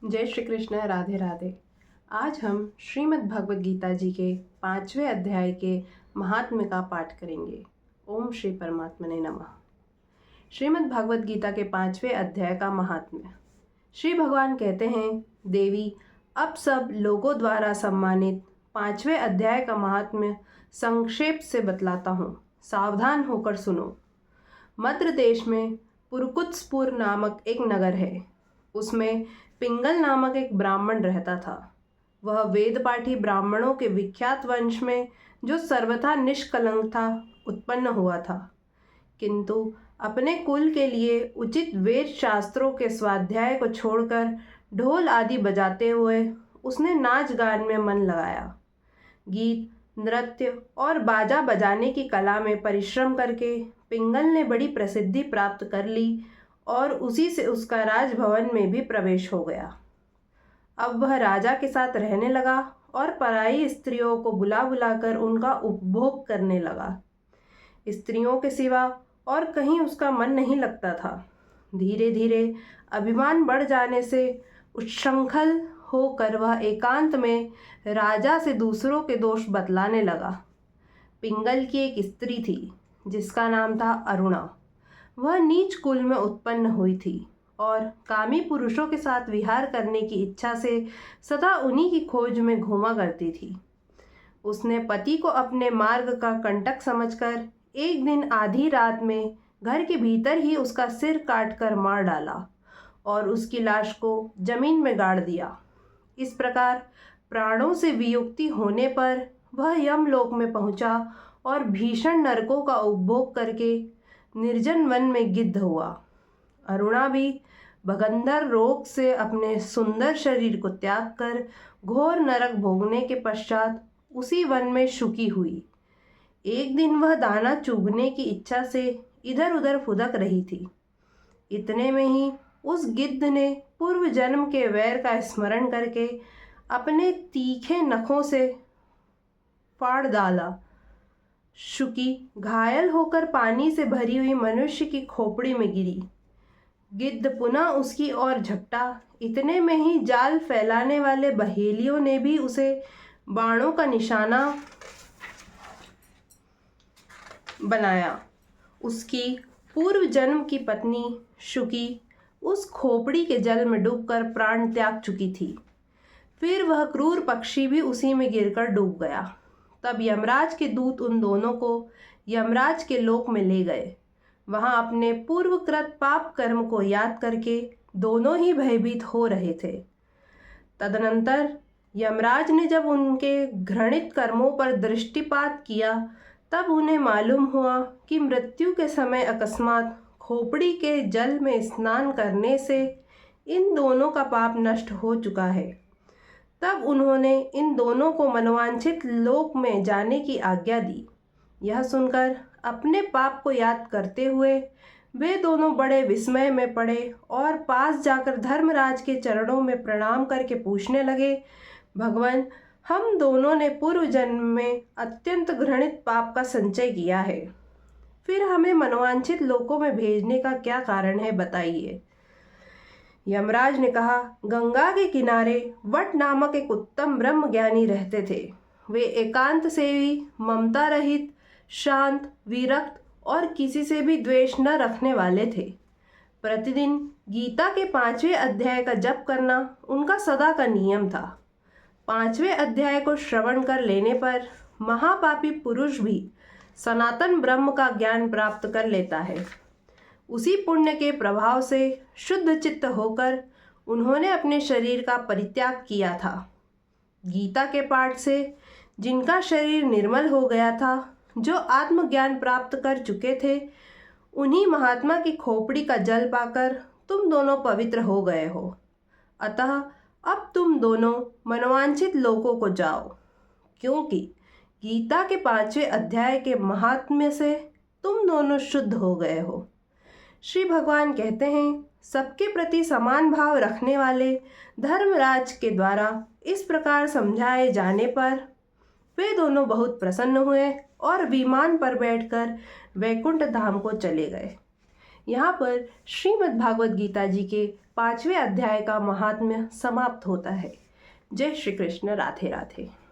जय श्री कृष्ण। राधे राधे। आज हम श्रीमद् भगवद गीता जी के 5वें अध्याय के महात्म्य का पाठ करेंगे। ओम श्री परमात्मने नमः। श्रीमद् भगवद गीता के 5वें अध्याय का महात्म्य। श्री भगवान कहते हैं, देवी, अब सब लोगों द्वारा सम्मानित 5वें अध्याय का महात्म्य संक्षेप से बतलाता हूँ। सावधान होकर सुनो। मद्र देश में पुरकुत्सपुर नामक एक नगर है। उसमें पिंगल नामक एक ब्राह्मण रहता था। वह वेद पाठी ब्राह्मणों के विख्यात वंश में, जो सर्वथा निष्कलंक था, उत्पन्न हुआ था। किंतु अपने कुल के लिए उचित वेद शास्त्रों के स्वाध्याय को छोड़कर ढोल आदि बजाते हुए उसने नाच गान में मन लगाया। गीत, नृत्य और बाजा बजाने की कला में परिश्रम करके पिंगल ने बड़ी प्रसिद्धि प्राप्त कर ली और उसी से उसका राजभवन में भी प्रवेश हो गया। अब वह राजा के साथ रहने लगा और पराई स्त्रियों को बुला बुलाकर उनका उपभोग करने लगा। स्त्रियों के सिवा और कहीं उसका मन नहीं लगता था। धीरे धीरे अभिमान बढ़ जाने से उच्छृंखल होकर वह एकांत में राजा से दूसरों के दोष बतलाने लगा। पिंगल की एक स्त्री थी जिसका नाम था अरुणा। वह नीच कुल में उत्पन्न हुई थी और कामी पुरुषों के साथ विहार करने की इच्छा से सदा उन्हीं की खोज में घूमा करती थी। उसने पति को अपने मार्ग का कंटक समझकर एक दिन आधी रात में घर के भीतर ही उसका सिर काटकर मार डाला और उसकी लाश को जमीन में गाड़ दिया। इस प्रकार प्राणों से वियुक्ति होने पर वह यमलोक में पहुंचा और भीषण नरकों का उपभोग करके निर्जन वन में गिद्ध हुआ। अरुणा भी भगंदर रोग से अपने सुंदर शरीर को त्याग कर घोर नरक भोगने के पश्चात उसी वन में शुकी हुई। एक दिन वह दाना चुगने की इच्छा से इधर उधर फुदक रही थी। इतने में ही उस गिद्ध ने पूर्व जन्म के वैर का स्मरण करके अपने तीखे नखों से फाड़ डाला। शुकी घायल होकर पानी से भरी हुई मनुष्य की खोपड़ी में गिरी। गिद्ध पुनः उसकी ओर झपटा। इतने में ही जाल फैलाने वाले बहेलियों ने भी उसे बाणों का निशाना बनाया। उसकी पूर्व जन्म की पत्नी शुकी उस खोपड़ी के जल में डूबकर प्राण त्याग चुकी थी। फिर वह क्रूर पक्षी भी उसी में गिरकर डूब गया। तब यमराज के दूत उन दोनों को यमराज के लोक में ले गए। वहां अपने पूर्वकृत पाप कर्म को याद करके दोनों ही भयभीत हो रहे थे। तदनंतर यमराज ने जब उनके घृणित कर्मों पर दृष्टिपात किया, तब उन्हें मालूम हुआ कि मृत्यु के समय अकस्मात खोपड़ी के जल में स्नान करने से इन दोनों का पाप नष्ट हो चुका है। तब उन्होंने इन दोनों को मनोवांछित लोक में जाने की आज्ञा दी। यह सुनकर अपने पाप को याद करते हुए वे दोनों बड़े विस्मय में पड़े और पास जाकर धर्मराज के चरणों में प्रणाम करके पूछने लगे, भगवान, हम दोनों ने पूर्व जन्म में अत्यंत घृणित पाप का संचय किया है। फिर हमें मनोवांछित लोकों में भेजने का क्या कारण है, बताइए। यमराज ने कहा, गंगा के किनारे वट नामक एक उत्तम ब्रह्म ज्ञानी रहते थे। वे एकांत सेवी, ममता रहित, शांत, विरक्त और किसी से भी द्वेष न रखने वाले थे। प्रतिदिन गीता के 5वें अध्याय का जप करना उनका सदा का नियम था। 5वें अध्याय को श्रवण कर लेने पर महापापी पुरुष भी सनातन ब्रह्म का ज्ञान प्राप्त कर लेता है। उसी पुण्य के प्रभाव से शुद्ध चित्त होकर उन्होंने अपने शरीर का परित्याग किया था। गीता के पाठ से जिनका शरीर निर्मल हो गया था, जो आत्मज्ञान प्राप्त कर चुके थे, उन्हीं महात्मा की खोपड़ी का जल पाकर तुम दोनों पवित्र हो गए हो। अतः अब तुम दोनों मनोवांछित लोकों को जाओ, क्योंकि गीता के 5वें अध्याय के महात्म्य से तुम दोनों शुद्ध हो गए हो। श्री भगवान कहते हैं, सबके प्रति समान भाव रखने वाले धर्मराज के द्वारा इस प्रकार समझाए जाने पर वे दोनों बहुत प्रसन्न हुए और विमान पर बैठकर वैकुंठ धाम को चले गए। यहाँ पर श्रीमद् भागवत गीता जी के 5वें अध्याय का महात्म्य समाप्त होता है। जय श्री कृष्ण। राधे राधे।